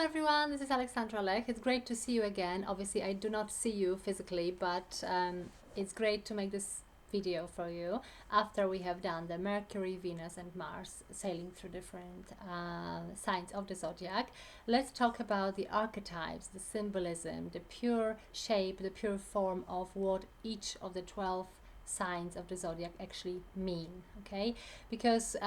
everyone, this is Alexandra Lech. It's great to see you again. Obviously, I do not see you physically, but it's great to make this video for you after we have done the Mercury, Venus and Mars sailing through different signs of the zodiac. Let's talk about the archetypes, the symbolism, the pure shape, the pure form of what each of the 12 signs of the zodiac actually mean, okay? Because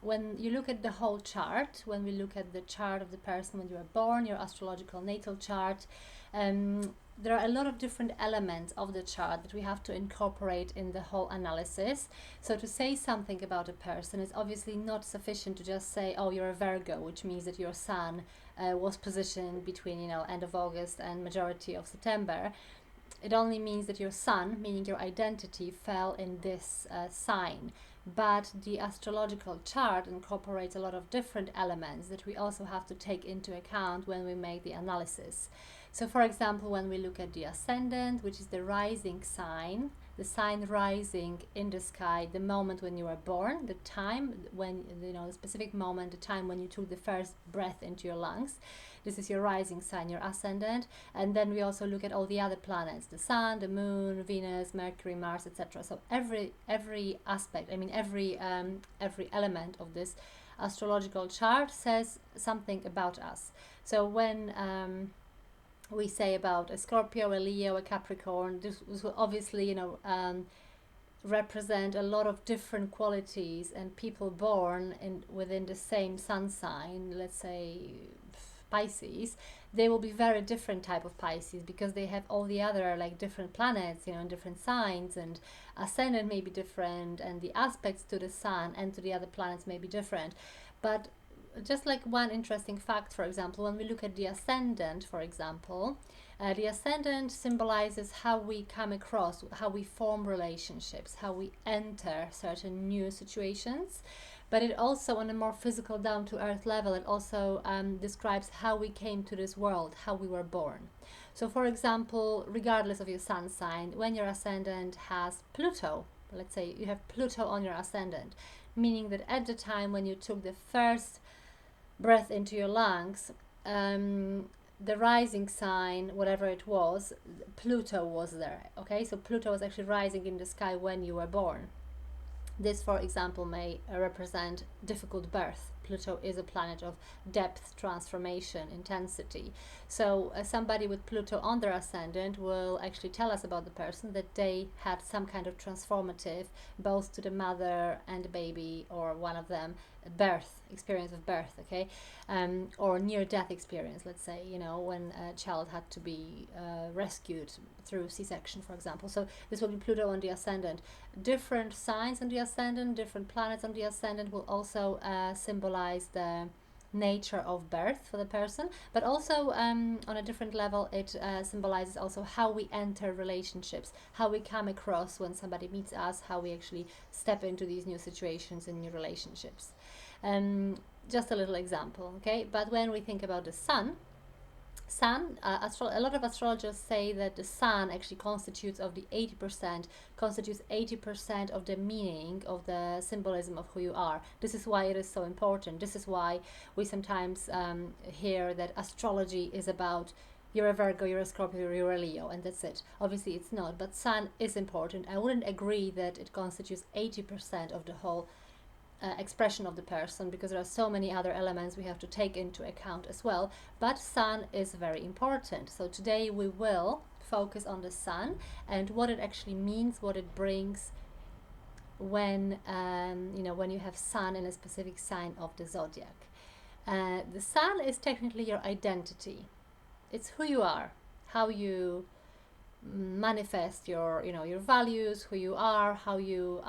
when you look at the whole chart, when we look at the chart of the person when you were born, your astrological natal chart, there are a lot of different elements of the chart that we have to incorporate in the whole analysis. So to say something about a person is obviously not sufficient to just say, oh, you're a Virgo, which means that your sun was positioned between, end of August and majority of September. It only means that your sun, meaning your identity, fell in this sign. But the astrological chart incorporates a lot of different elements that we also have to take into account when we make the analysis. So for example, when we look at the ascendant, which is the rising sign, the sign rising in the sky, the moment when you were born, the time when, the specific moment, the time when you took the first breath into your lungs. This is your rising sign, your ascendant. And then we also look at all the other planets, the sun, the moon, Venus, Mercury, Mars, etc. So every aspect, every element of this astrological chart says something about us. So when we say about a Scorpio, a Leo, a Capricorn, this will obviously, represent a lot of different qualities, and people born within the same sun sign, let's say Pisces, they will be very different type of Pisces because they have all the other different planets, in different signs, and ascendant may be different, and the aspects to the sun and to the other planets may be different. But just like one interesting fact, for example, when we look at the ascendant, for example, the ascendant symbolizes how we come across, how we form relationships, how we enter certain new situations. But it also, on a more physical, down-to-earth level, it also describes how we came to this world, how we were born. So, for example, regardless of your sun sign, when your ascendant has Pluto, let's say you have Pluto on your ascendant, meaning that at the time when you took the first breath into your lungs, the rising sign, whatever it was, Pluto was there, okay? So Pluto was actually rising in the sky when you were born. This, for example, may represent difficult birth. Pluto is a planet of depth, transformation, intensity. So somebody with Pluto on their ascendant will actually tell us about the person that they had some kind of transformative, both to the mother and the baby, or one of them, experience of birth, okay? Or near-death experience, let's say, when a child had to be rescued through C-section, for example. So this will be Pluto on the ascendant. Different signs on the ascendant, different planets on the ascendant will also symbolize the nature of birth for the person, but also on a different level it symbolizes also how we enter relationships, how we come across when somebody meets us, how we actually step into these new situations and new relationships. Just a little example, okay? But when we think about the sun, a lot of astrologers say that the sun actually constitutes 80% of the meaning of the symbolism of who you are. This is why it is so important. This is why we sometimes hear that astrology is about you're a Virgo, you're a Scorpio, you're a Leo, and that's it. Obviously it's not, but sun is important. I wouldn't agree that it constitutes 80% of the whole expression of the person, because there are so many other elements we have to take into account as well, but sun is very important. So today we will focus on the sun and what it actually means, what it brings when when you have sun in a specific sign of the zodiac. The sun is technically your identity. It's who you are, how you manifest your your values, who you are, how you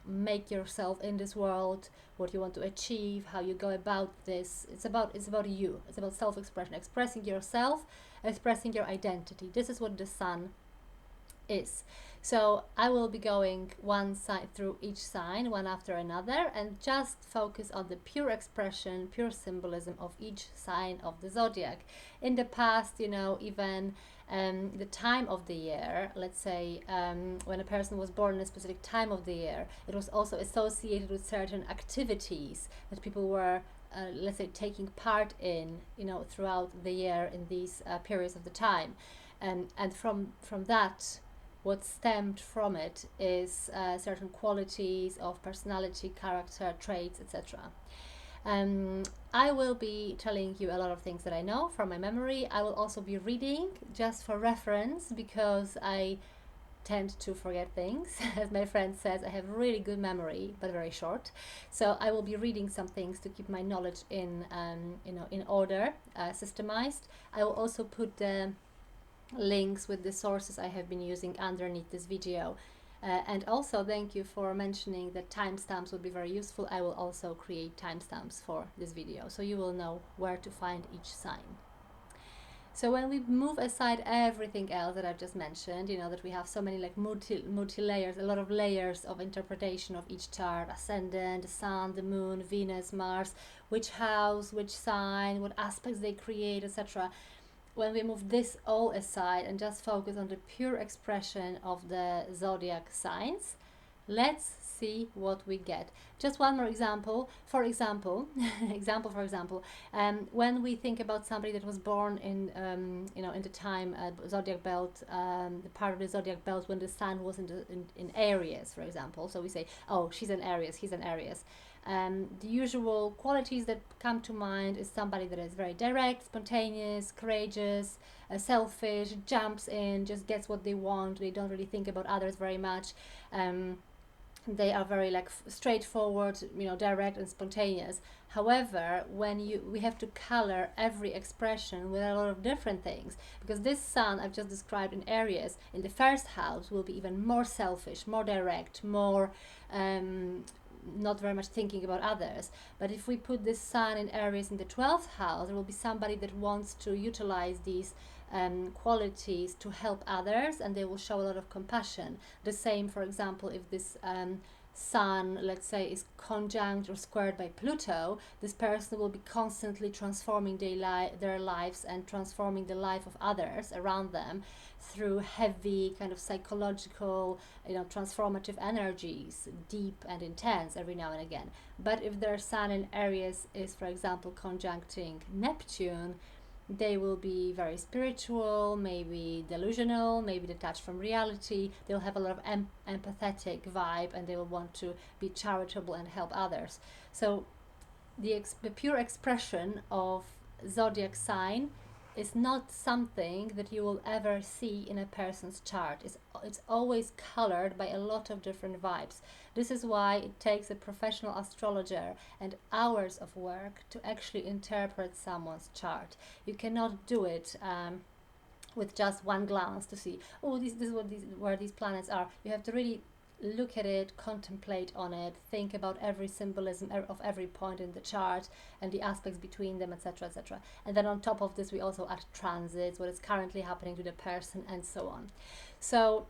make yourself in this world, what you want to achieve, how you go about this. It's about you. It's about self-expression, expressing yourself, expressing your identity. This is what the sun is. So I will be going one side through each sign, one after another, and just focus on the pure expression, pure symbolism of each sign of the zodiac. In the past, even the time of the year, let's say when a person was born in a specific time of the year, it was also associated with certain activities that people were let's say, taking part in, throughout the year in these periods of the time. And from that, what stemmed from it is certain qualities of personality, character, traits, etc. I will be telling you a lot of things that I know from my memory. I will also be reading just for reference, because I tend to forget things. As my friend says, I have really good memory, but very short. So I will be reading some things to keep my knowledge in order, systemized. I will also put the links with the sources I have been using underneath this video. And also, thank you for mentioning that timestamps would be very useful. I will also create timestamps for this video, so you will know where to find each sign. So when we move aside everything else that I've just mentioned, that we have so many like multi layers, a lot of layers of interpretation of each chart: ascendant, the sun, the moon, Venus, Mars, which house, which sign, what aspects they create, etc. When we move this all aside and just focus on the pure expression of the zodiac signs, let's see what we get. Just one more example. For example, when we think about somebody that was born in, in the time zodiac belt, the part of the zodiac belt when the sun was in Aries, for example. So we say, oh, she's an Aries, he's an Aries. The usual qualities that come to mind is somebody that is very direct, spontaneous, courageous, selfish, jumps in, just gets what they want. They don't really think about others very much. They are very like straightforward, direct and spontaneous. However, we have to color every expression with a lot of different things, because this sun I've just described in Aries in the first house will be even more selfish, more direct, more not very much thinking about others. But if we put this sun in Aries in the 12th house, there will be somebody that wants to utilize these qualities to help others, and they will show a lot of compassion. The same, for example, if this sun, let's say, is conjunct or squared by Pluto, this person will be constantly transforming their lives and transforming the life of others around them through heavy kind of psychological, transformative energies, deep and intense every now and again. But if their sun in Aries is, for example, conjuncting Neptune, they will be very spiritual, maybe delusional, maybe detached from reality. They'll have a lot of empathetic vibe, and they will want to be charitable and help others. So the pure expression of zodiac sign is not something that you will ever see in a person's chart. It's always colored by a lot of different vibes. This is why it takes a professional astrologer and hours of work to actually interpret someone's chart. You cannot do it with just one glance to see, oh, this is where these planets are. You have to really look at it, contemplate on it, think about every symbolism of every point in the chart and the aspects between them, etc., etc. And then on top of this, we also add transits, what is currently happening to the person, and so on. So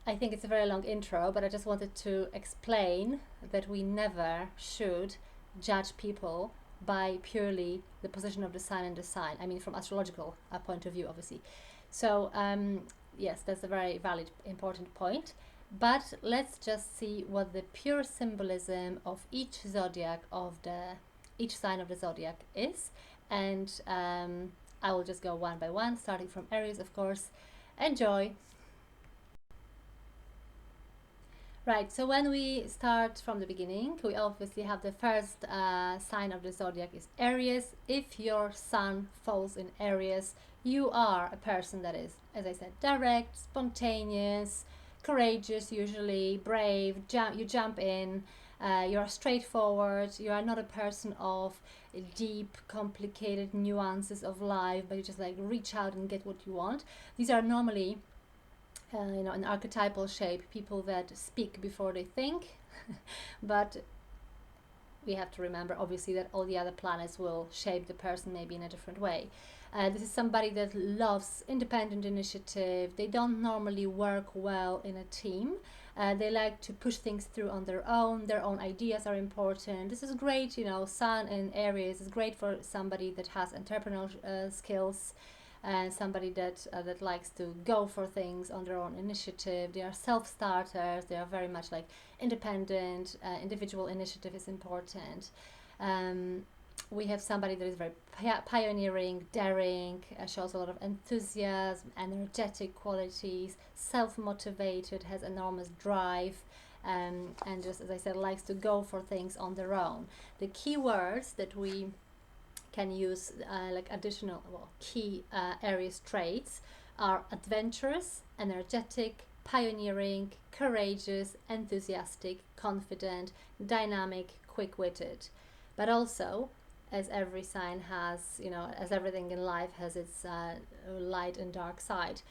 I think it's a very long intro, but I just wanted to explain that we never should judge people by purely the position of the sign and the sign. I mean, from astrological point of view, obviously. So yes, that's a very valid, important point. But let's just see what the pure symbolism of each zodiac each sign of the zodiac is, and I will just go one by one, starting from Aries, of course. Enjoy! Right, so when we start from the beginning, we obviously have the first sign of the zodiac is Aries. If your sun falls in Aries, you are a person that is, as I said, direct, spontaneous, courageous, usually brave, you jump in, you're straightforward, you are not a person of deep, complicated nuances of life, but you just like reach out and get what you want. These are normally, in archetypal shape, people that speak before they think, but we have to remember, obviously, that all the other planets will shape the person maybe in a different way. This is somebody that loves independent initiative. They don't normally work well in a team. They like to push things through on their own. Their own ideas are important. This is great, Sun in Aries is great for somebody that has entrepreneurial skills, and somebody that likes to go for things on their own initiative. They are self-starters. They are very much like independent. Individual initiative is important. we have somebody that is very pioneering, daring, shows a lot of enthusiasm, energetic qualities, self-motivated, has enormous drive, and just as I said, likes to go for things on their own. The key words that we can use, like additional key Aries traits, are adventurous, energetic, pioneering, courageous, enthusiastic, confident, dynamic, quick-witted. But also, as every sign has, as everything in life has its light and dark side,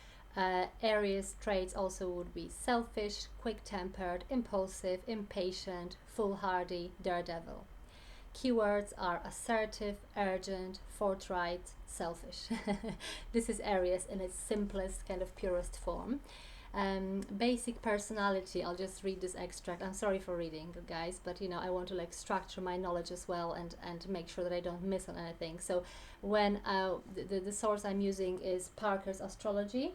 Aries traits also would be selfish, quick-tempered, impulsive, impatient, foolhardy, daredevil. Keywords are assertive, urgent, forthright, selfish. This is Aries in its simplest, kind of purest form. Basic personality, I'll just read this extract. I'm sorry for reading, guys, but I want to like structure my knowledge as well, and make sure that I don't miss on anything. So when the source I'm using is Parker's Astrology,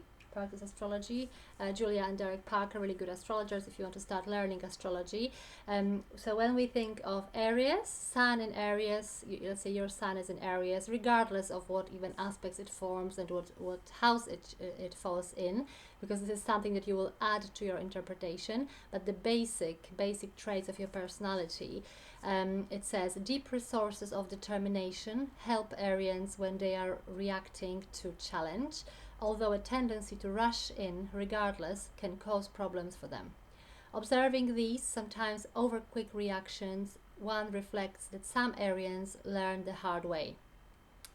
Julia and Derek Parker, really good astrologers if you want to start learning astrology. So when we think of Aries, Sun in Aries, let's say your Sun is in Aries, regardless of what even aspects it forms and what house it falls in, because this is something that you will add to your interpretation, but the basic traits of your personality, it says deep resources of determination help Arians when they are reacting to challenge, although a tendency to rush in regardless can cause problems for them. Observing these sometimes over quick reactions, one reflects that some Arians learn the hard way.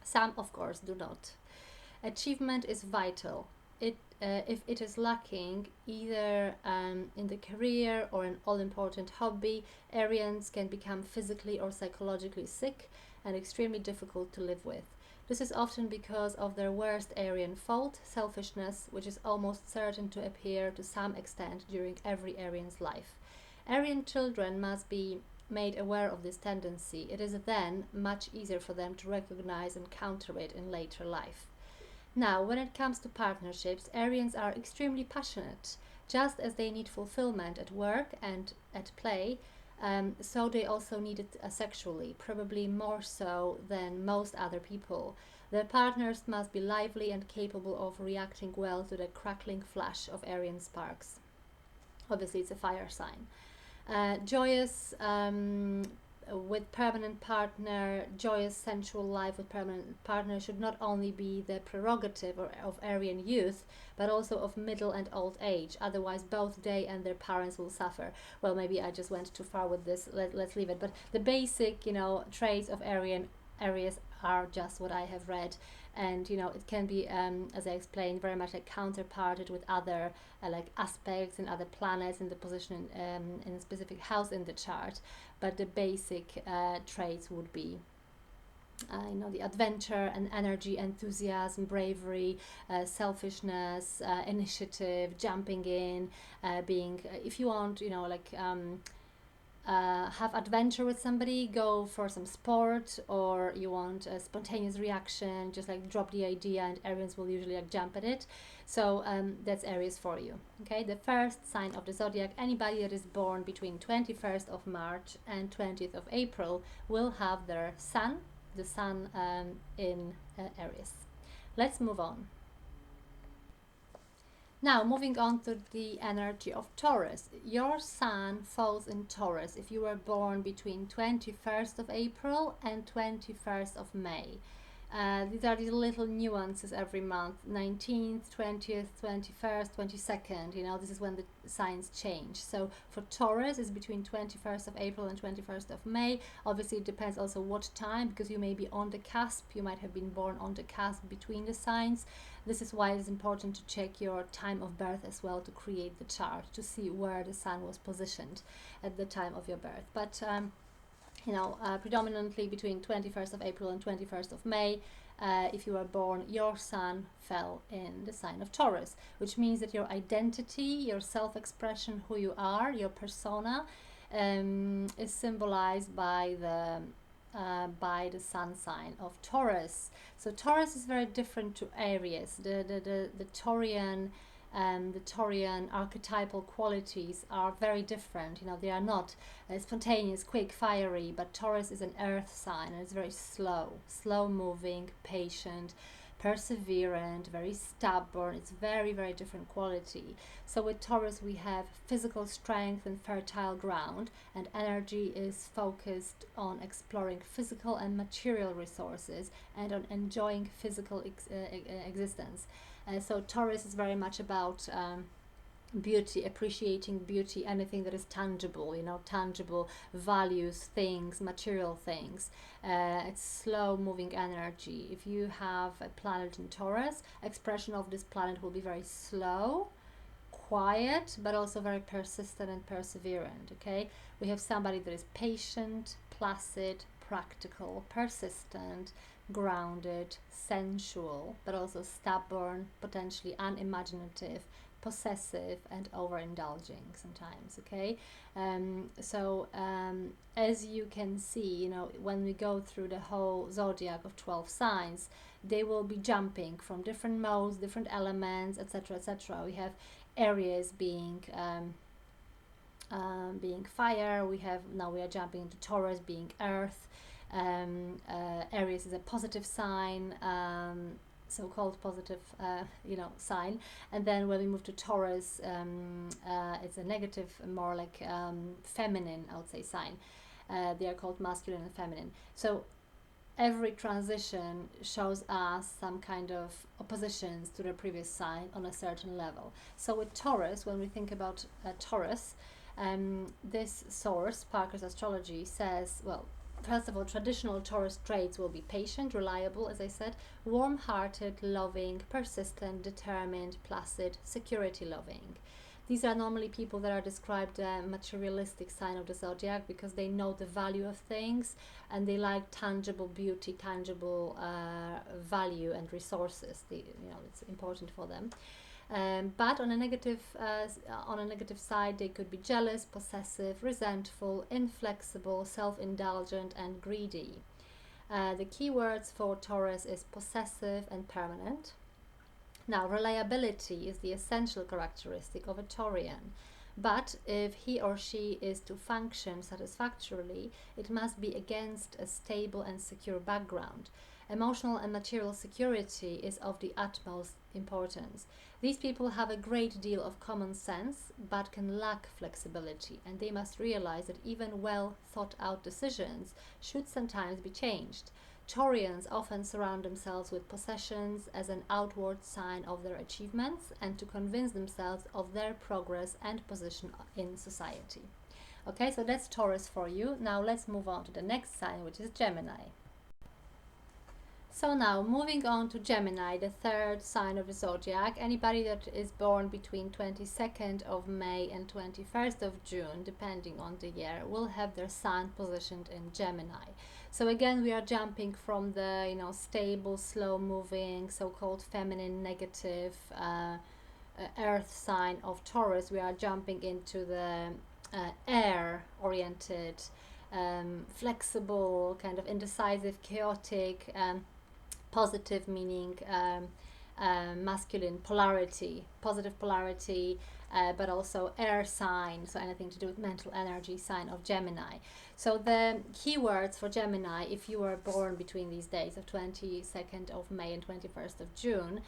Some, of course, do not. Achievement is vital. If it is lacking either in the career or an all-important hobby, Arians can become physically or psychologically sick and extremely difficult to live with. This is often because of their worst Arian fault, selfishness, which is almost certain to appear to some extent during every Arian's life. Arian children must be made aware of this tendency. It is then much easier for them to recognize and counter it in later life. Now, when it comes to partnerships, Arians are extremely passionate. Just as they need fulfillment at work and at play, so they also need it sexually, probably more so than most other people. Their partners must be lively and capable of reacting well to the crackling flash of Arian sparks. Obviously, it's a fire sign. Joyous with permanent partner, joyous sensual life with permanent partner should not only be the prerogative of Arian youth, but also of middle and old age. Otherwise, both they and their parents will suffer. Well, maybe I just went too far with this. Let's leave it. But the basic, traits of Aries are just what I have read, and it can be, as I explained, very much like counterparted with other like aspects and other planets in the position in a specific house in the chart. But the basic traits would be the adventure and energy, enthusiasm, bravery, selfishness, initiative, jumping in, being, if you want, have adventure with somebody, go for some sport, or you want a spontaneous reaction, just like drop the idea, and Aries will usually like jump at it. So that's Aries for you. Okay, the first sign of the zodiac, anybody that is born between 21st of March and 20th of April will have their sun, the sun in Aries. Let's move on. Now, moving on to the energy of Taurus. Your sun falls in Taurus if you were born between 21st of April and 21st of May. These are these little nuances every month, 19th, 20th, 21st, 22nd, this is when the signs change. So for Taurus, it's between 21st of April and 21st of May. Obviously, it depends also what time, because you may be on the cusp, you might have been born on the cusp between the signs. This is why it's important to check your time of birth as well to create the chart, to see where the sun was positioned at the time of your birth. But predominantly between 21st of April and 21st of May, if you were born, your sun fell in the sign of Taurus, which means that your identity, your self-expression, who you are, your persona, is symbolized by the sun sign of Taurus. So Taurus is very different to Aries. The Taurian The Taurian archetypal qualities are very different. You know, they are not spontaneous, quick, fiery, but Taurus is an earth sign and it's very slow moving, patient, perseverant, very stubborn. It's very, very different quality. So with Taurus we have physical strength and fertile ground, and energy is focused on exploring physical and material resources and on enjoying physical existence. So Taurus is very much about beauty, appreciating beauty, anything that is tangible, you know, tangible values, things, material things. It's slow moving energy. If you have a planet in Taurus, expression of this planet will be very slow, quiet, but also very persistent and perseverant. Okay, we have somebody that is patient, placid, practical, persistent, grounded, sensual, but also stubborn, potentially unimaginative, possessive, and overindulging sometimes. Okay, as you can see, you know, when we go through the whole zodiac of 12 signs, they will be jumping from different modes, different elements, etc., etc. We have Aries being fire. We are jumping into Taurus being earth. Aries is a positive sign, so-called positive sign, and then when we move to Taurus, it's a negative, more like feminine, I would say, sign. They are called masculine and feminine. So every transition shows us some kind of oppositions to the previous sign on a certain level. So with Taurus, when we think about Taurus, this source, Parker's Astrology, says, well, first of all, traditional Taurus traits will be patient, reliable, as I said, warm-hearted, loving, persistent, determined, placid, security-loving. These are normally people that are described materialistic sign of the zodiac because they know the value of things and they like tangible beauty, tangible value and resources. It's important for them. But on a negative side, they could be jealous, possessive, resentful, inflexible, self-indulgent, and greedy. The key words for Taurus is possessive and permanent. Now, reliability is the essential characteristic of a Taurian, but if he or she is to function satisfactorily, it must be against a stable and secure background. Emotional and material security is of the utmost importance. These people have a great deal of common sense, but can lack flexibility, and they must realize that even well thought out decisions should sometimes be changed. Taurians often surround themselves with possessions as an outward sign of their achievements and to convince themselves of their progress and position in society. Okay, so that's Taurus for you. Now let's move on to the next sign, which is Gemini. So now, moving on to Gemini, the third sign of the zodiac. Anybody that is born between 22nd of May and 21st of June, depending on the year, will have their sun positioned in Gemini. So again, we are jumping from the stable, slow-moving, so-called feminine, negative earth sign of Taurus. We are jumping into the air-oriented, flexible, kind of indecisive, chaotic, positive, meaning masculine polarity, positive polarity, but also air sign, so anything to do with mental energy, sign of Gemini. So the keywords for Gemini, if you were born between these days of 22nd of May and 21st of June,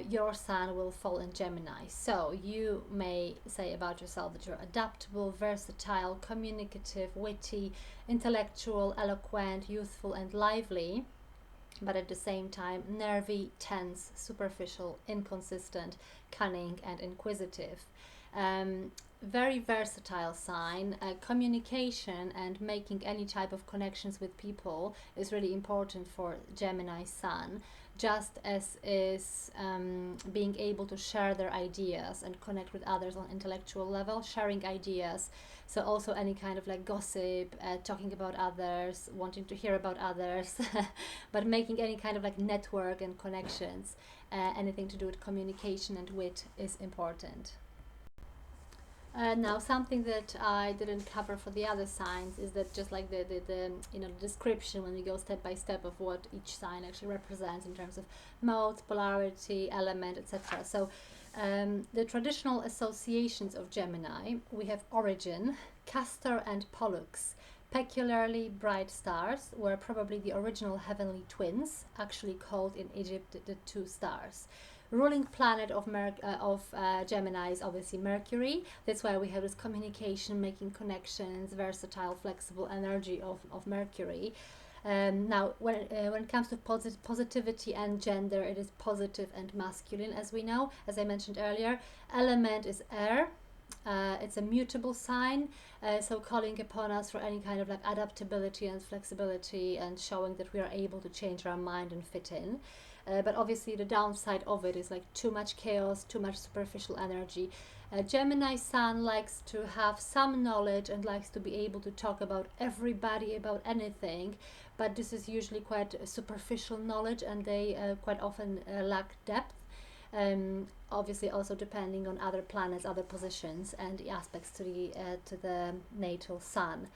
your sun will fall in Gemini. So you may say about yourself that you're adaptable, versatile, communicative, witty, intellectual, eloquent, youthful, and lively, but at the same time nervy, tense, superficial, inconsistent, cunning, and inquisitive. Very versatile sign. Communication and making any type of connections with people is really important for Gemini sun, just as is being able to share their ideas and connect with others on intellectual level, sharing ideas. So also any kind of like gossip, talking about others, wanting to hear about others, but making any kind of like network and connections, anything to do with communication and wit is important. Now, something that I didn't cover for the other signs is that just like the description when we go step by step of what each sign actually represents in terms of mode, polarity, element, etc. So the traditional associations of Gemini, we have origin, Castor and Pollux. Peculiarly bright stars were probably the original heavenly twins, actually called in Egypt the two stars. Ruling planet of Gemini is obviously Mercury. That's why we have this communication, making connections, versatile, flexible energy of Mercury. Now, when it comes to positivity and gender, it is positive and masculine, as we know. As I mentioned earlier, element is air. It's a mutable sign, so calling upon us for any kind of like adaptability and flexibility and showing that we are able to change our mind and fit in. But obviously the downside of it is like too much chaos, too much superficial energy. Gemini sun likes to have some knowledge and likes to be able to talk about everybody, about anything, but this is usually quite superficial knowledge, and they quite often lack depth. Obviously also depending on other planets, other positions, and the aspects to the natal sun.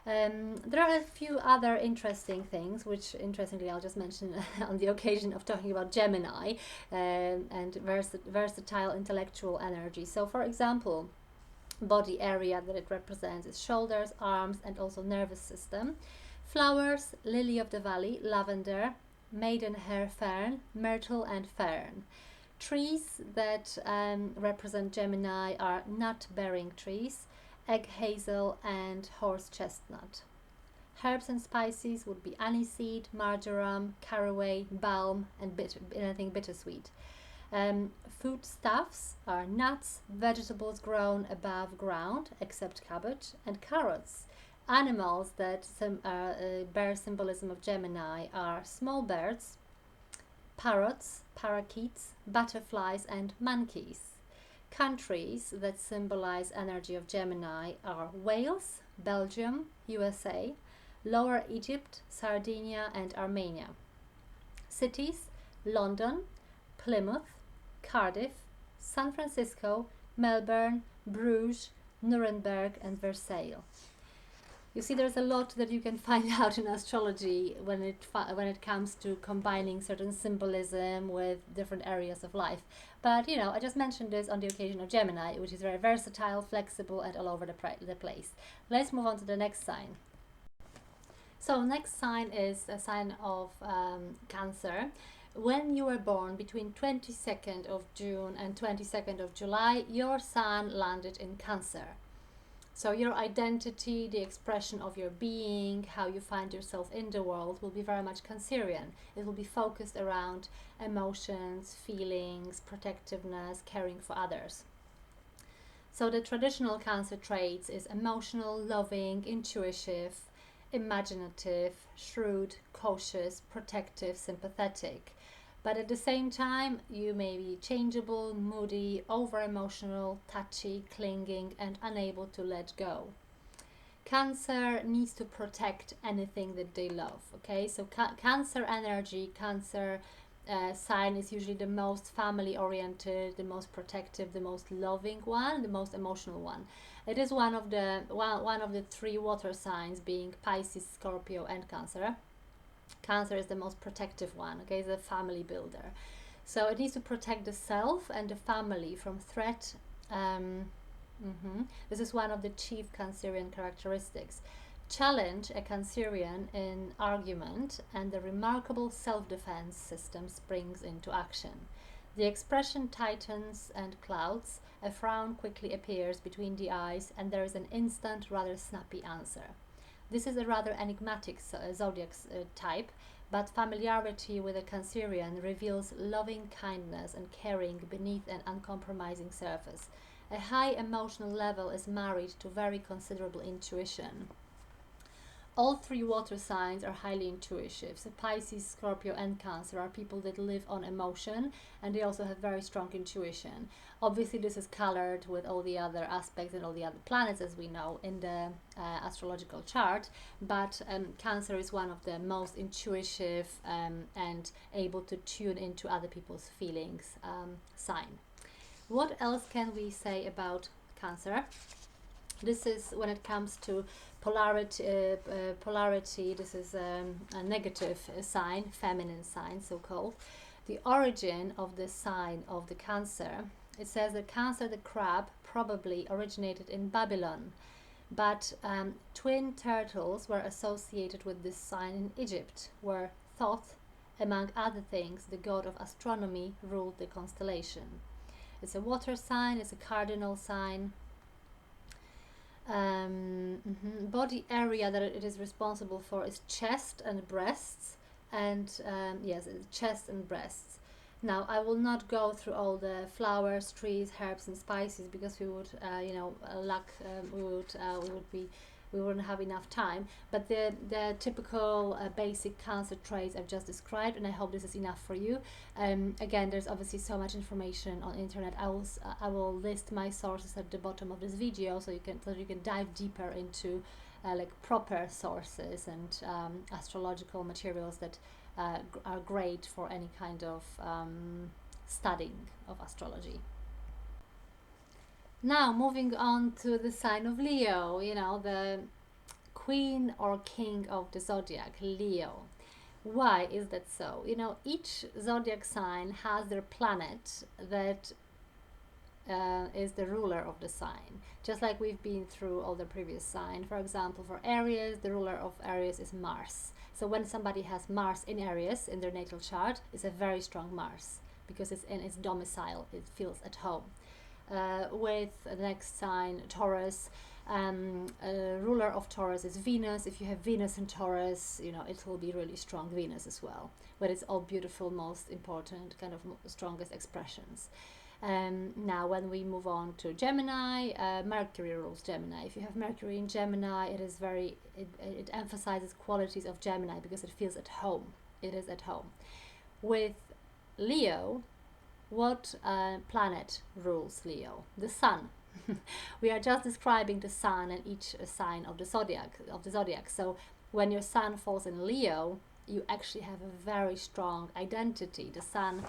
There are a few other interesting things, which interestingly I'll just mention on the occasion of talking about Gemini and versatile intellectual energy. So for example, body area that it represents is shoulders, arms, and also nervous system. Flowers, lily of the valley, lavender, maidenhair fern, myrtle, and fern. Trees that represent Gemini are nut-bearing trees, egg hazel, and horse chestnut. Herbs and spices would be aniseed, marjoram, caraway, balm, and anything bittersweet. Foodstuffs are nuts, vegetables grown above ground, except cabbage, and carrots. Animals that bear symbolism of Gemini are small birds, parrots, parakeets, butterflies, and monkeys. Countries that symbolize energy of Gemini are Wales, Belgium, USA, Lower Egypt, Sardinia, and Armenia. Cities: London, Plymouth, Cardiff, San Francisco, Melbourne, Bruges, Nuremberg, and Versailles. You see, there's a lot that you can find out in astrology when it comes to combining certain symbolism with different areas of life. But I just mentioned this on the occasion of Gemini, which is very versatile, flexible, and all over the place. Let's move on to the next sign. So next sign is a sign of Cancer. When you were born between 22nd of June and 22nd of July, your sun landed in Cancer. So your identity, the expression of your being, how you find yourself in the world will be very much Cancerian. It will be focused around emotions, feelings, protectiveness, caring for others. So the traditional Cancer traits is emotional, loving, intuitive, imaginative, shrewd, cautious, protective, sympathetic. But at the same time, you may be changeable, moody, over-emotional, touchy, clinging, and unable to let go. Cancer needs to protect anything that they love, okay? So Cancer energy, Cancer sign is usually the most family-oriented, the most protective, the most loving one, the most emotional one. It is one of the three water signs, being Pisces, Scorpio, and Cancer. Cancer is the most protective one, okay, it's a family builder. So it needs to protect the self and the family from threat. This is one of the chief Cancerian characteristics. Challenge a Cancerian in argument, and the remarkable self-defense system springs into action. The expression tightens and clouds, a frown quickly appears between the eyes, and there is an instant, rather snappy answer. This is a rather enigmatic zodiac type, but familiarity with a Cancerian reveals loving kindness and caring beneath an uncompromising surface. A high emotional level is married to very considerable intuition. All three water signs are highly intuitive. So Pisces, Scorpio, and Cancer are people that live on emotion, and they also have very strong intuition. Obviously, this is colored with all the other aspects and all the other planets, as we know, in the astrological chart. But Cancer is one of the most intuitive and able to tune into other people's feelings sign. What else can we say about Cancer. This is when it comes to polarity. This is a negative sign, feminine sign, so-called. The origin of the sign of the Cancer. It says that Cancer, the crab, probably originated in Babylon, but twin turtles were associated with this sign in Egypt, where Thoth, among other things, the god of astronomy, ruled the constellation. It's a water sign, it's a cardinal sign. Body area that it is responsible for is chest and breasts, and yes, it's chest and breasts. Now, I will not go through all the flowers, trees, herbs, and spices because we would, we wouldn't have enough time. But the typical basic Cancer traits I've just described, and I hope this is enough for you. Again, there's obviously so much information on the internet. I will list my sources at the bottom of this video, so you can dive deeper into like proper sources and astrological materials that are great for any kind of studying of astrology. Now, moving on to the sign of Leo, the queen or king of the zodiac, Leo. Why is that so? Each zodiac sign has their planet that is the ruler of the sign. Just like we've been through all the previous signs. For example, for Aries, the ruler of Aries is Mars. So when somebody has Mars in Aries in their natal chart, it's a very strong Mars because it's in its domicile, it feels at home. With the next sign, Taurus, ruler of Taurus is Venus. If you have Venus in Taurus, it will be really strong Venus as well. But it's all beautiful, most important, kind of strongest expressions. Now, when we move on to Gemini, Mercury rules Gemini. If you have Mercury in Gemini, it emphasizes qualities of Gemini because it feels at home. It is at home. With Leo, what planet rules Leo? The Sun. We are just describing the Sun and each sign of the zodiac. So when your Sun falls in Leo, you actually have a very strong identity. The Sun,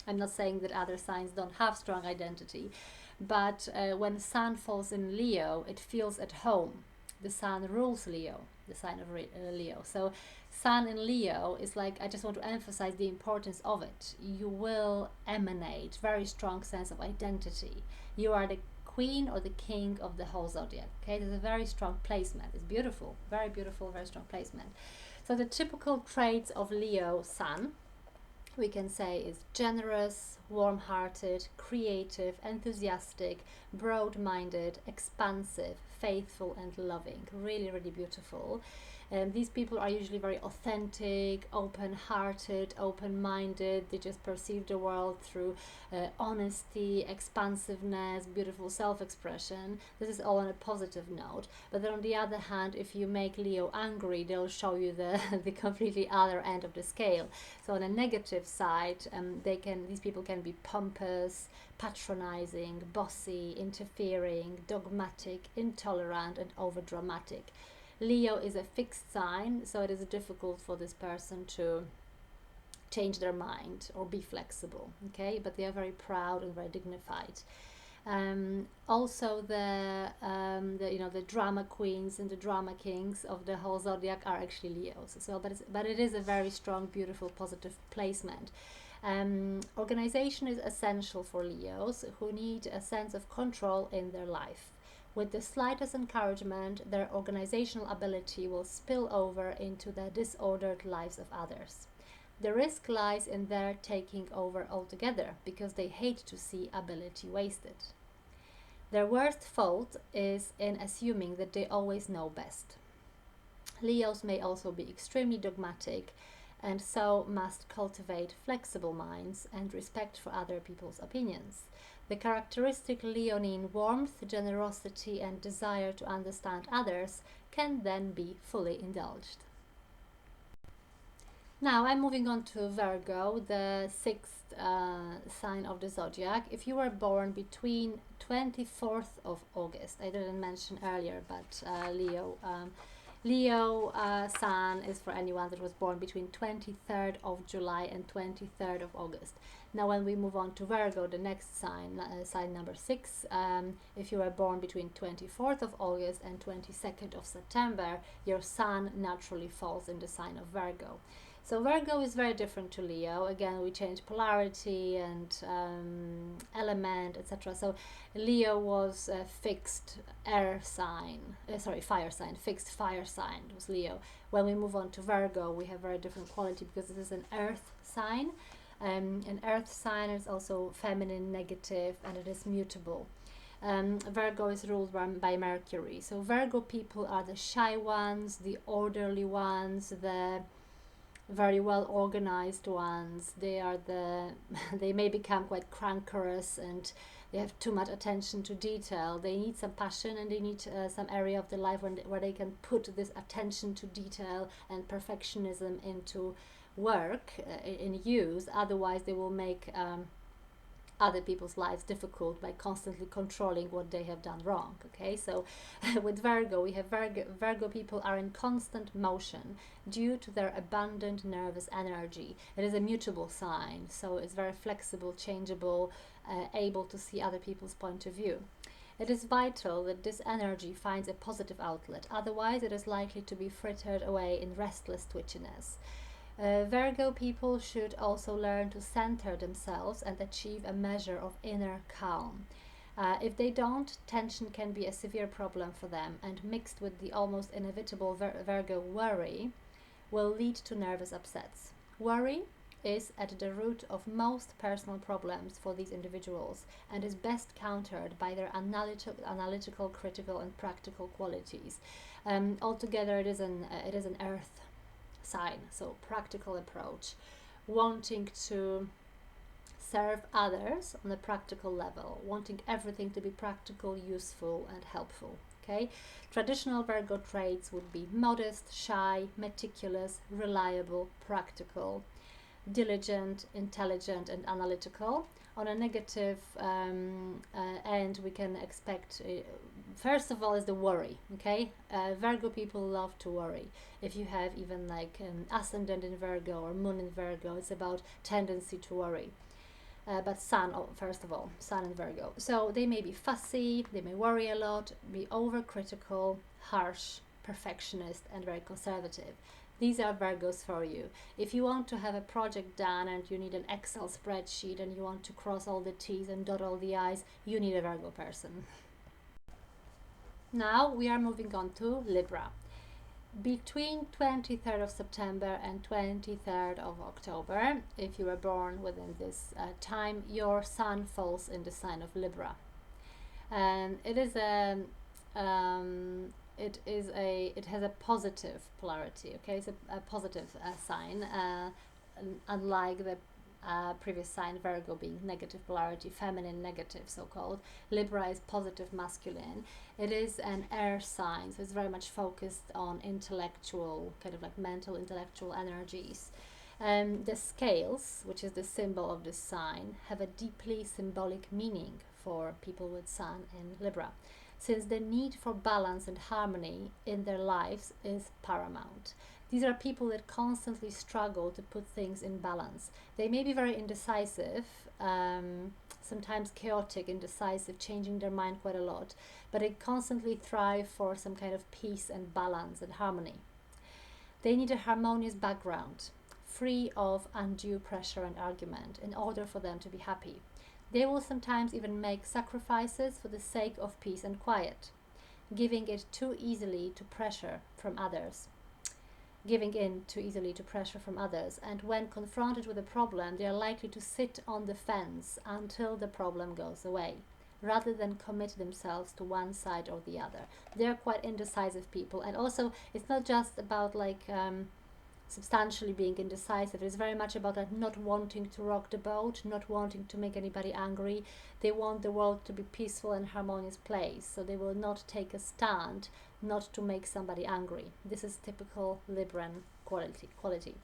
I'm not saying that other signs don't have strong identity, but when Sun falls in Leo, it feels at home. The Sun rules Leo, the sign of Leo. So Sun in Leo is like, I just want to emphasize the importance of it. You will emanate very strong sense of identity. You are the queen or the king of the whole zodiac. Okay, there's a very strong placement. It's beautiful, very strong placement. So the typical traits of Leo Sun, we can say, is generous, warm-hearted, creative, enthusiastic, broad-minded, expansive, faithful, and loving. Really, really beautiful. These people are usually very authentic, open-hearted, open-minded. They just perceive the world through honesty, expansiveness, beautiful self-expression. This is all on a positive note. But then on the other hand, if you make Leo angry, they'll show you the completely other end of the scale. So on a negative side, these people can be pompous, patronizing, bossy, interfering, dogmatic, intolerant, and overdramatic. Leo is a fixed sign, so it is difficult for this person to change their mind or be flexible, okay? But they are very proud and very dignified. Also, the drama queens and the drama kings of the whole zodiac are actually Leos as well. But it is a very strong, beautiful, positive placement. Organization is essential for Leos who need a sense of control in their life. With the slightest encouragement, their organizational ability will spill over into the disordered lives of others. The risk lies in their taking over altogether because they hate to see ability wasted. Their worst fault is in assuming that they always know best. Leos may also be extremely dogmatic and so must cultivate flexible minds and respect for other people's opinions. The characteristic Leonine warmth, generosity, and desire to understand others can then be fully indulged. Now I'm moving on to Virgo, the sixth sign of the zodiac. If you were born between 24th of August, I didn't mention earlier, but Leo, Leo Sun is for anyone that was born between 23rd of July and 23rd of August. Now when we move on to Virgo, the next sign, sign number 6, if you were born between 24th of August and 22nd of September, your Sun naturally falls in the sign of Virgo. So Virgo is very different to Leo. Again, we change polarity and element, etc. So Leo was a fixed air sign, fire sign, fixed fire sign was Leo. When we move on to Virgo, we have very different quality because it is an earth sign. An earth sign is also feminine, negative, and it is mutable. Virgo is ruled by Mercury. So Virgo people are the shy ones, the orderly ones, the very well organized ones. They are they may become quite crankerous and they have too much attention to detail. They need some passion and they need some area of their life where they can put this attention to detail and perfectionism into work, in use. Otherwise they will make other people's lives difficult by constantly controlling what they have done wrong. Okay, so with Virgo, we have Virgo people are in constant motion due to their abundant nervous energy. It is a mutable sign, so it's very flexible, changeable, able to see other people's point of view. It is vital that this energy finds a positive outlet, otherwise it is likely to be frittered away in restless twitchiness. Virgo people should also learn to center themselves and achieve a measure of inner calm. If they don't, tension can be a severe problem for them, and mixed with the almost inevitable Virgo worry will lead to nervous upsets. Worry is at the root of most personal problems for these individuals and is best countered by their analytical, critical, and practical qualities. Altogether, it is an earth sign, so practical approach, wanting to serve others on a practical level, wanting everything to be practical, useful, and helpful. Okay, traditional Virgo traits would be modest, shy, meticulous, reliable, practical, diligent, intelligent, and analytical. On a negative end, we can expect, first of all, is the worry. Okay, Virgo people love to worry. If you have even like an ascendant in Virgo or moon in Virgo, it's about tendency to worry. But Sun, first of all, Sun in Virgo. So they may be fussy, they may worry a lot, be overcritical, harsh, perfectionist, and very conservative. These are Virgos for you. If you want to have a project done and you need an Excel spreadsheet and you want to cross all the T's and dot all the I's, you need a Virgo person. Now we are moving on to Libra. Between 23rd of September and 23rd of October, if you were born within this time, your Sun falls in the sign of Libra. And it has a positive polarity. Okay, it's a positive sign, unlike the previous sign Virgo being negative polarity, feminine negative so-called. Libra is positive masculine. It is an air sign, so it's very much focused on intellectual, kind of like mental intellectual energies. The scales, which is the symbol of this sign, have a deeply symbolic meaning for people with Sun in Libra, since the need for balance and harmony in their lives is paramount. These are people that constantly struggle to put things in balance. They may be very indecisive, sometimes chaotic, indecisive, changing their mind quite a lot, but they constantly thrive for some kind of peace and balance and harmony. They need a harmonious background, free of undue pressure and argument, in order for them to be happy. They will sometimes even make sacrifices for the sake of peace and quiet, giving in too easily to pressure from others. And when confronted with a problem, they are likely to sit on the fence until the problem goes away, rather than commit themselves to one side or the other. They are quite indecisive people, and also it's not just about substantially being indecisive. It's very much about that not wanting to rock the boat, not wanting to make anybody angry. They want the world to be peaceful and harmonious place, so they will not take a stand not to make somebody angry. This is typical Libran quality.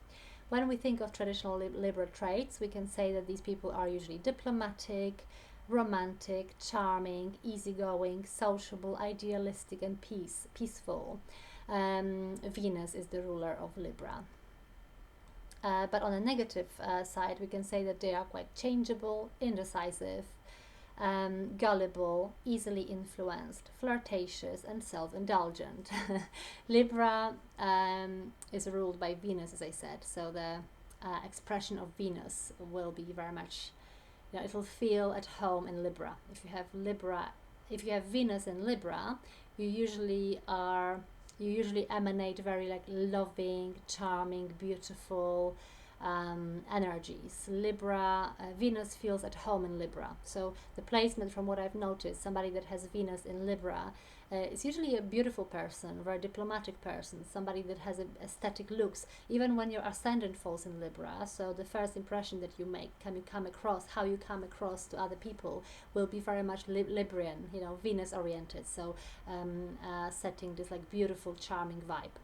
When we think of traditional Libra traits, we can say that these people are usually diplomatic, romantic, charming, easygoing, sociable, idealistic, and peaceful. Venus is the ruler of Libra. But on the negative side, we can say that they are quite changeable, indecisive, gullible, easily influenced, flirtatious, and self-indulgent. Libra is ruled by Venus, as I said, so the expression of Venus will be very much, it will feel at home in Libra. If you have Venus in Libra, you usually emanate very like loving, charming, beautiful energies. Venus feels at home in Libra. So the placement, from what I've noticed, somebody that has Venus in Libra is usually a beautiful person, a very diplomatic person, somebody that has aesthetic looks, even when your ascendant falls in Libra. So the first impression that you make, how you come across to other people, will be very much Librian, Venus oriented. So setting this like beautiful, charming vibe.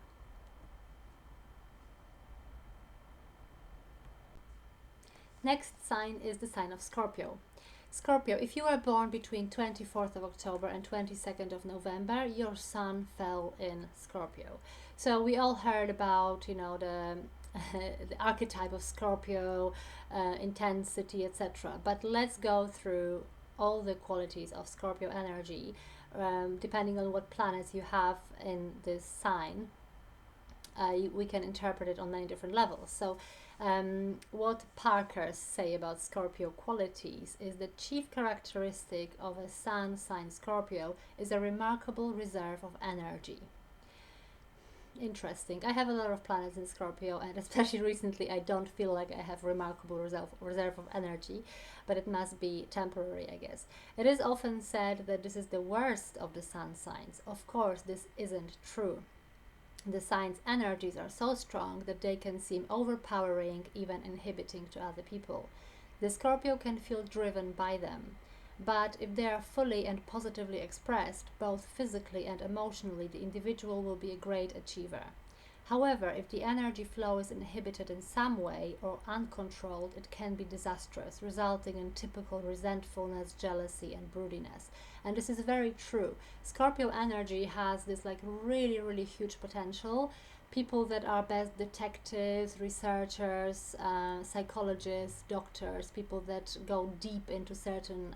Next sign is the sign of Scorpio. Scorpio, if you were born between 24th of October and 22nd of November, your sun fell in Scorpio. So we all heard about, the the archetype of Scorpio, intensity, etc. But let's go through all the qualities of Scorpio energy, depending on what planets you have in this sign. We can interpret it on many different levels. So what Parkers say about Scorpio qualities is the chief characteristic of a sun sign Scorpio is a remarkable reserve of energy. Interesting. I have a lot of planets in Scorpio, and especially recently I don't feel like I have remarkable reserve of energy, but it must be temporary, I guess. It is often said that this is the worst of the sun signs. Of course, this isn't true. The sign's energies are so strong that they can seem overpowering, even inhibiting to other people. The Scorpio can feel driven by them, but if they are fully and positively expressed, both physically and emotionally, the individual will be a great achiever. However, if the energy flow is inhibited in some way or uncontrolled, it can be disastrous, resulting in typical resentfulness, jealousy, and broodiness. And this is very true. Scorpio energy has this like really, really huge potential. People that are best detectives, researchers, psychologists, doctors, people that go deep into certain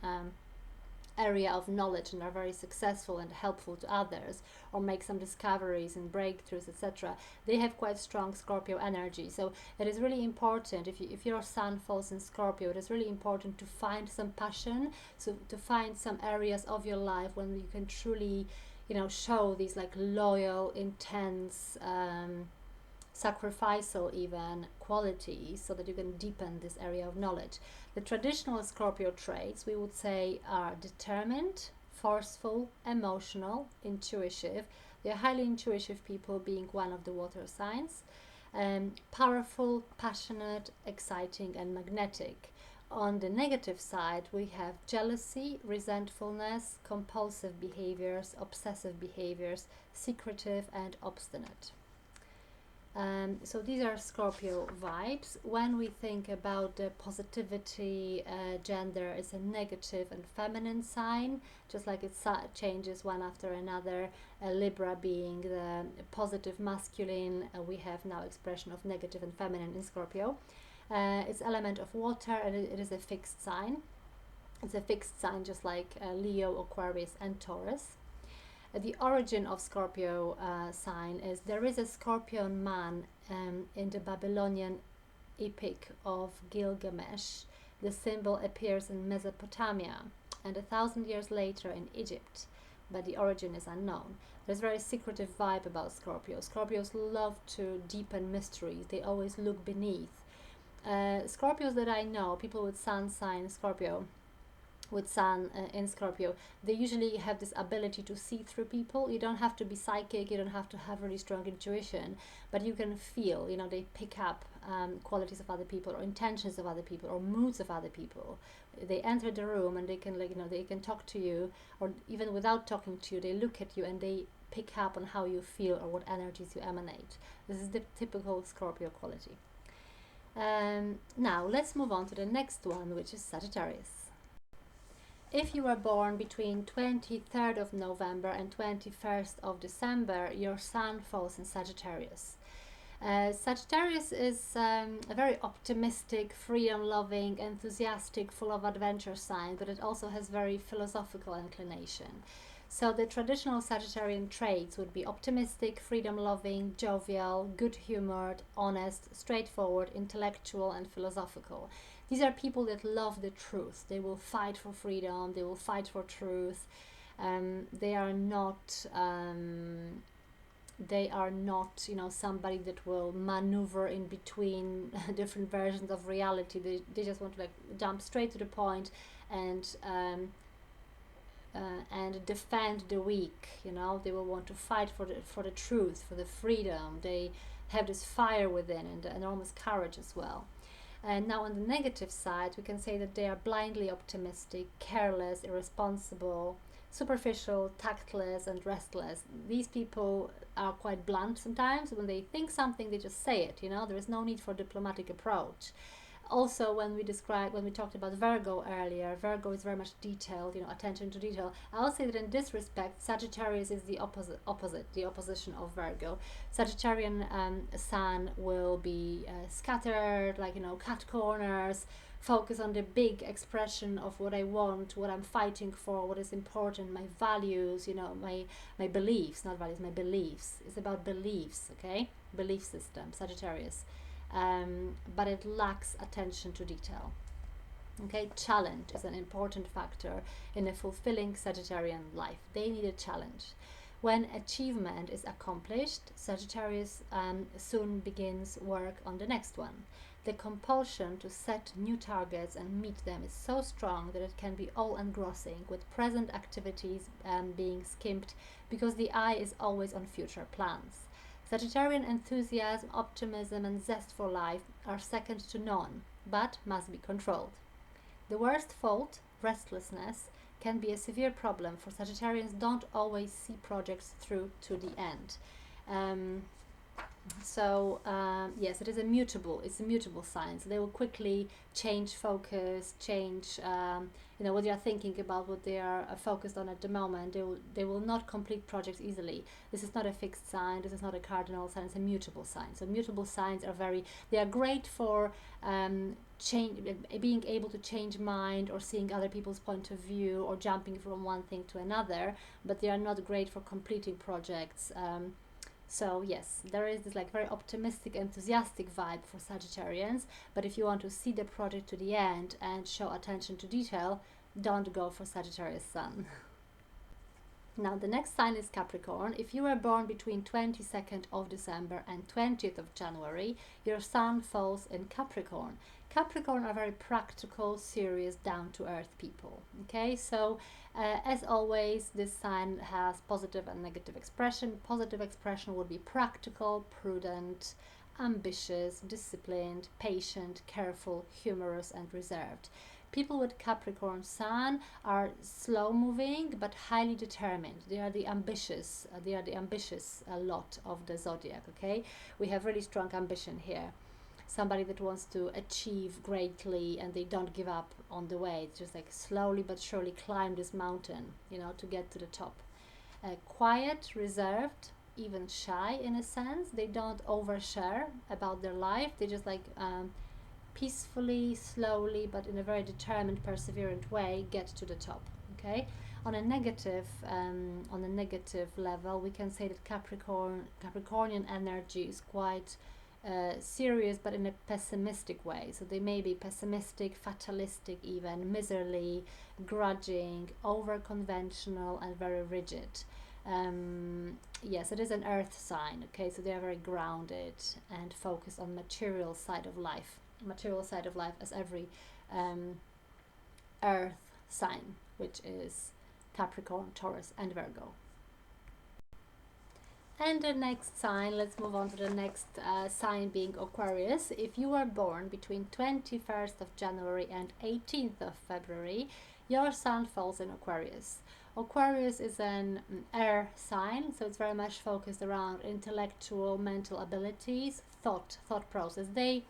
area of knowledge and are very successful and helpful to others, or make some discoveries and breakthroughs, etc., they have quite strong Scorpio energy. So it is really important, if your sun falls in Scorpio, it is really important to find some passion, so to find some areas of your life when you can truly show these like loyal, intense, sacrificial even qualities, so that you can deepen this area of knowledge. The traditional Scorpio traits, we would say, are determined, forceful, emotional, intuitive. They are highly intuitive people, being one of the water signs. Powerful, passionate, exciting, and magnetic. On the negative side, we have jealousy, resentfulness, compulsive behaviors, obsessive behaviors, secretive, and obstinate. So these are Scorpio vibes. When we think about the positivity, gender is a negative and feminine sign, just like it changes one after another. Libra being the positive masculine, we have now expression of negative and feminine in Scorpio. It's element of water, and it is a fixed sign. It's a fixed sign, just like Leo, Aquarius, and Taurus. The origin of Scorpio sign is there is a scorpion man in the Babylonian epic of Gilgamesh. The symbol appears in Mesopotamia and 1,000 years later in Egypt, but the origin is unknown. There's a very secretive vibe about Scorpio. Scorpios love to deepen mysteries. They always look beneath. Scorpios that I know, people with sun sign Scorpio, with sun in Scorpio, they usually have this ability to see through people. You don't have to be psychic, you don't have to have really strong intuition, but you can feel, they pick up qualities of other people, or intentions of other people, or moods of other people. They enter the room and they can they can talk to you, or even without talking to you, they look at you and they pick up on how you feel or what energies you emanate. This is the typical Scorpio quality. Now let's move on to the next one, which is Sagittarius. If you were born between 23rd of November and 21st of December, your sun falls in Sagittarius. Sagittarius is a very optimistic, freedom-loving, enthusiastic, full of adventure sign, but it also has very philosophical inclination. So the traditional Sagittarian traits would be optimistic, freedom-loving, jovial, good-humored, honest, straightforward, intellectual, and philosophical. These are people that love the truth. They will fight for freedom. They will fight for truth. They are not somebody that will maneuver in between different versions of reality. They just want to like jump straight to the point and defend the weak. They will want to fight for the truth, for the freedom. They have this fire within and enormous courage as well. And now on the negative side, we can say that they are blindly optimistic, careless, irresponsible, superficial, tactless, and restless. These people are quite blunt sometimes. When they think something, they just say it. There is no need for diplomatic approach. Also, when we talked about Virgo earlier, Virgo is very much detailed, attention to detail. I'll say that in this respect, Sagittarius is the the opposition of Virgo. Sagittarian sun will be scattered, cut corners, focus on the big expression of what I want, what I'm fighting for, what is important, my values, my beliefs, not values, my beliefs. It's about beliefs, okay? Belief system, Sagittarius. But it lacks attention to detail. Okay, challenge is an important factor in a fulfilling Sagittarian life. They need a challenge. When achievement is accomplished, Sagittarius soon begins work on the next one. The compulsion to set new targets and meet them is so strong that it can be all-engrossing, with present activities being skimped because the eye is always on future plans. Sagittarian enthusiasm, optimism, and zest for life are second to none, but must be controlled. The worst fault, restlessness, can be a severe problem, for Sagittarians don't always see projects through to the end. Yes, it's a mutable sign. So they will quickly change focus, change what they are thinking about, what they are focused on at the moment. They will not complete projects easily. This is not a fixed sign. This is not a cardinal sign. It's a mutable sign. So mutable signs they are great for being able to change mind or seeing other people's point of view or jumping from one thing to another, but they are not great for completing projects. So yes, there is this very optimistic, enthusiastic vibe for Sagittarians, but if you want to see the project to the end and show attention to detail, don't go for Sagittarius sun. Now the next sign is Capricorn. If you were born between 22nd of December and 20th of January, your sun falls in Capricorn. Capricorn are very practical, serious, down-to-earth people. Okay, so as always, this sign has positive and negative expression. Positive expression would be practical, prudent, ambitious, disciplined, patient, careful, humorous, and reserved. People with Capricorn sun are slow-moving but highly determined. They are the ambitious. Lot of the zodiac. Okay, we have really strong ambition here. Somebody that wants to achieve greatly and they don't give up on the way. It's just slowly but surely climb this mountain, to get to the top. Quiet, reserved, even shy in a sense. They don't overshare about their life. They just peacefully, slowly, but in a very determined, perseverant way, get to the top. Okay. On a negative level, we can say that Capricornian energy is quite serious, but in a pessimistic way. So they may be pessimistic, fatalistic, even miserly, grudging, over-conventional, and very rigid. Yes, it is an earth sign. Okay, so they are very grounded and focused on material side of life as every earth sign, which is Capricorn, Taurus, and Virgo. And the next sign, let's move on to the next sign, being Aquarius. If you were born between 21st of January and 18th of February, your sun falls in Aquarius. Aquarius is an air sign, so it's very much focused around intellectual, mental abilities, thought process. They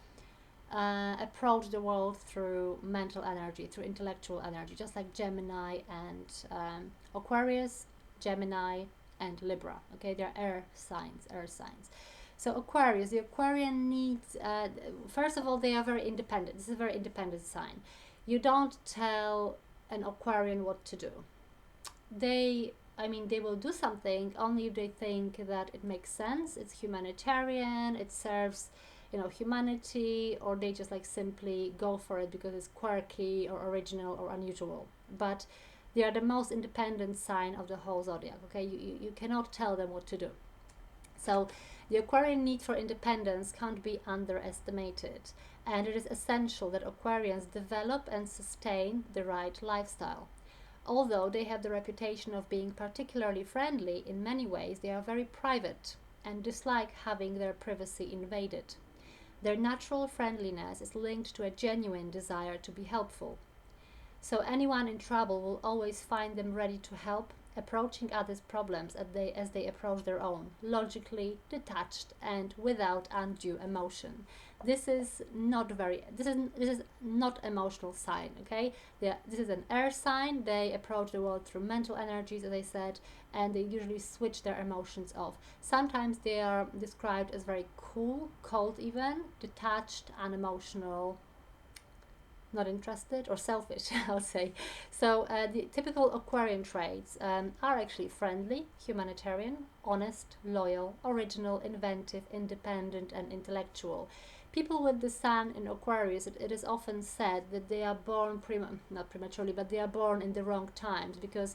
approach the world through mental energy, through intellectual energy, just like Gemini and Aquarius, Gemini and Libra. Okay, they're air signs, earth signs. So Aquarius, the Aquarian needs, first of all, they are very independent. This is a very independent sign. You don't tell an Aquarian what to do. They will do something only if they think that it makes sense, it's humanitarian, it serves humanity, or they just like simply go for it because it's quirky or original or unusual. But they are the most independent sign of the whole zodiac. Okay, you cannot tell them what to do. So the Aquarian need for independence can't be underestimated, and it is essential that Aquarians develop and sustain the right lifestyle. Although they have the reputation of being particularly friendly, in many ways they are very private and dislike having their privacy invaded. Their natural friendliness is linked to a genuine desire to be helpful. So anyone in trouble will always find them ready to help, approaching others' problems as they approach their own, logically, detached, and without undue emotion. This is not emotional sign. Okay, this is an air sign. They approach the world through mental energies, as I said, and they usually switch their emotions off. Sometimes they are described as very cool, cold, even detached, unemotional, not interested, or selfish, I'll say. So the typical Aquarian traits are actually friendly, humanitarian, honest, loyal, original, inventive, independent, and intellectual. People with the sun in Aquarius, it is often said that they are born not prematurely, but they are born in the wrong times, because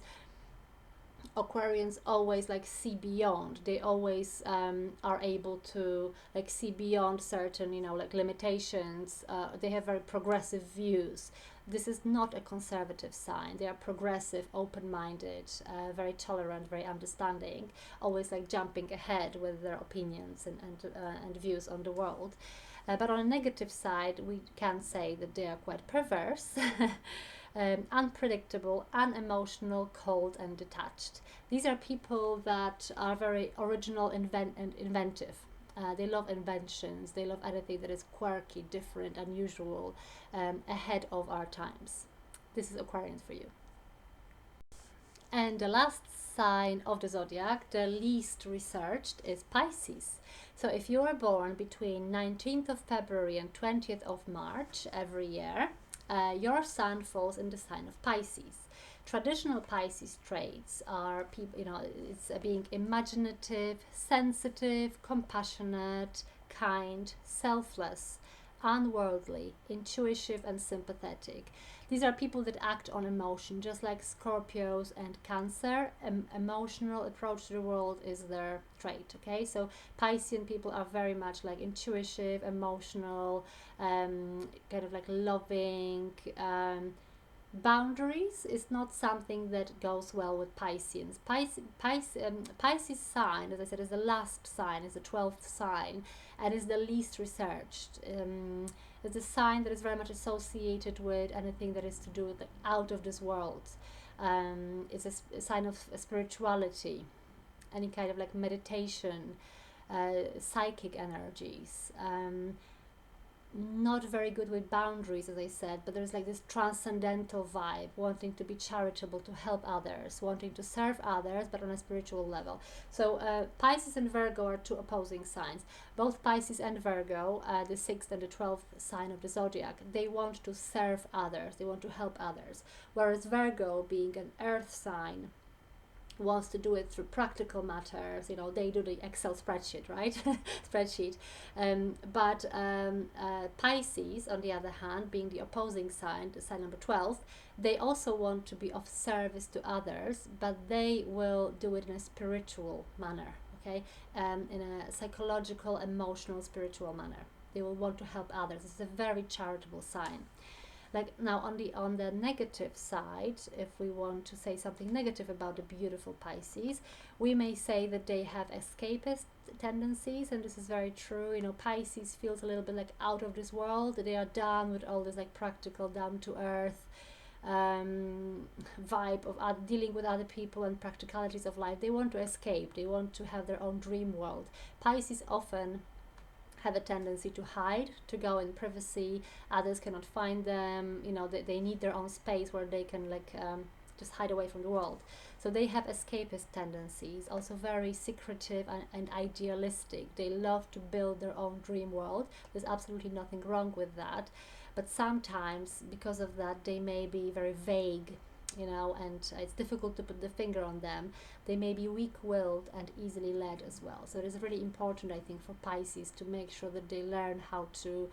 Aquarians always like see beyond. They always are able to like see beyond certain like limitations. They have very progressive views. This is not a conservative sign. They are progressive, open-minded, very tolerant, very understanding, always like jumping ahead with their opinions and views on the world. But on a negative side, we can say that they are quite perverse, unpredictable, unemotional, cold, and detached. These are people that are very original and inventive. They love inventions. They love anything that is quirky, different, unusual, ahead of our times. This is Aquarians for you. And the last sign of the zodiac, the least researched, is Pisces. So if you are born between 19th of February and 20th of March every year, your sun falls in the sign of Pisces. Traditional Pisces traits are it's being imaginative, sensitive, compassionate, kind, selfless, unworldly, intuitive, and sympathetic. These are people that act on emotion, just like Scorpios and Cancer. Emotional approach to the world is their trait. Okay, so Piscean people are very much like intuitive, emotional, kind of like loving. Boundaries is not something that goes well with Pisceans. Pisces sign, as I said, is the last sign, is the 12th sign, and is the least researched. It's a sign that is very much associated with anything that is to do with the out of this world. It's a sign of spirituality, any kind of like meditation, psychic energies. Not very good with boundaries, as I said, but there's like this transcendental vibe, wanting to be charitable, to help others, wanting to serve others, but on a spiritual level. So Pisces and Virgo are two opposing signs. Both Pisces and Virgo, the 6th and the 12th sign of the zodiac, they want to serve others, they want to help others, whereas Virgo, being an earth sign, wants to do it through practical matters. They do the Excel spreadsheet, right? But Pisces, on the other hand, being the opposing sign, the sign number 12, they also want to be of service to others, but they will do it in a spiritual manner, okay? In a psychological, emotional, spiritual manner. They will want to help others. It's a very charitable sign. Like now on the negative side, if we want to say something negative about the beautiful Pisces, we may say that they have escapist tendencies, and this is very true. Pisces feels a little bit like out of this world. They are done with all this like practical, down to earth vibe of dealing with other people and practicalities of life. They want to escape. They want to have their own dream world. Pisces often have a tendency to hide, to go in privacy. Others cannot find them. You know, they need their own space where they can like just hide away from the world. So they have escapist tendencies, also very secretive and idealistic. They love to build their own dream world. There's absolutely nothing wrong with that. But sometimes, because of that, they may be very vague, you know, and it's difficult to put the finger on them. They may be weak-willed and easily led as well. So it is really important, I think, for Pisces to make sure that they learn how to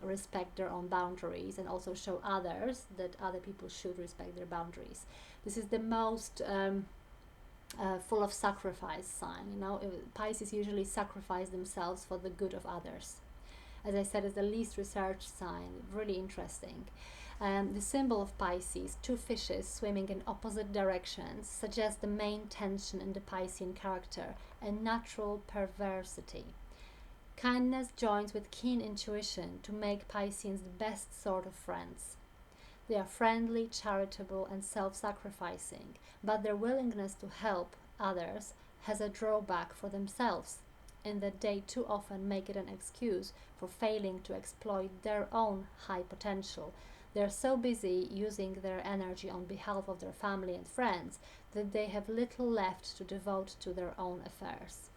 respect their own boundaries, and also show others that other people should respect their boundaries. This is the most full of sacrifice sign. You know, Pisces usually sacrifice themselves for the good of others. As I said, it's the least researched sign. Really interesting. The symbol of Pisces, two fishes swimming in opposite directions, suggests the main tension in the Piscean character, a natural perversity. Kindness joins with keen intuition to make Pisceans the best sort of friends. They are friendly, charitable, and self-sacrificing, but their willingness to help others has a drawback for themselves, in that they too often make it an excuse for failing to exploit their own high potential. They are so busy using their energy on behalf of their family and friends that they have little left to devote to their own affairs.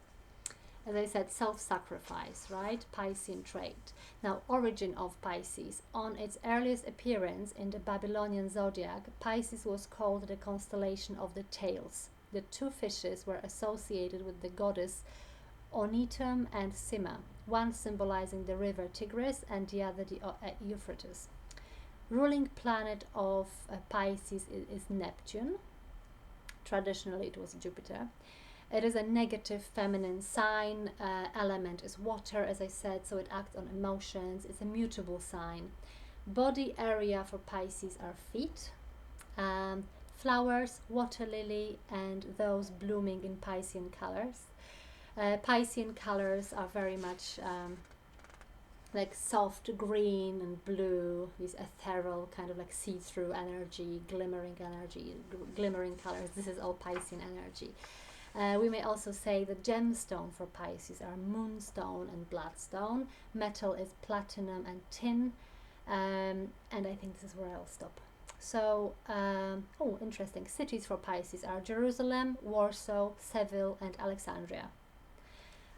As I said, self-sacrifice, right? Piscean trait. Now, origin of Pisces. On its earliest appearance in the Babylonian zodiac, Pisces was called the constellation of the tails. The two fishes were associated with the goddess Onitum and Sima, one symbolizing the river Tigris and the other the Euphrates. Ruling planet of Pisces is Neptune. Traditionally, it was Jupiter. It is a negative feminine sign. Element is water, as I said, so it acts on emotions. It's a mutable sign. Body area for Pisces are feet, flowers, water lily, and those blooming in Piscean colors. Piscean colors are very much like soft green and blue, these ethereal kind of like see-through energy, glimmering colors. This is all Piscean energy. We may also say the gemstone for Pisces are moonstone and bloodstone. Metal is platinum and tin. And I think this is where I'll stop. So, interesting. Cities for Pisces are Jerusalem, Warsaw, Seville, and Alexandria.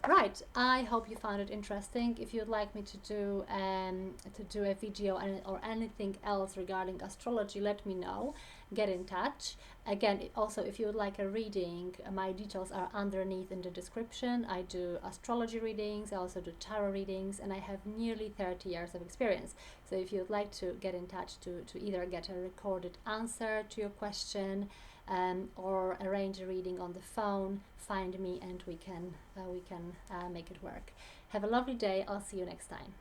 Right, I hope you found it interesting. If you'd like me to do a video or anything else regarding astrology, let me know. Get in touch. Again, also, if you would like a reading, my details are underneath in the description. I do astrology readings, I also do tarot readings, and I have nearly 30 years of experience. So if you'd like to get in touch to either get a recorded answer to your question, or arrange a reading on the phone, find me and we can make it work. Have a lovely day. I'll see you next time.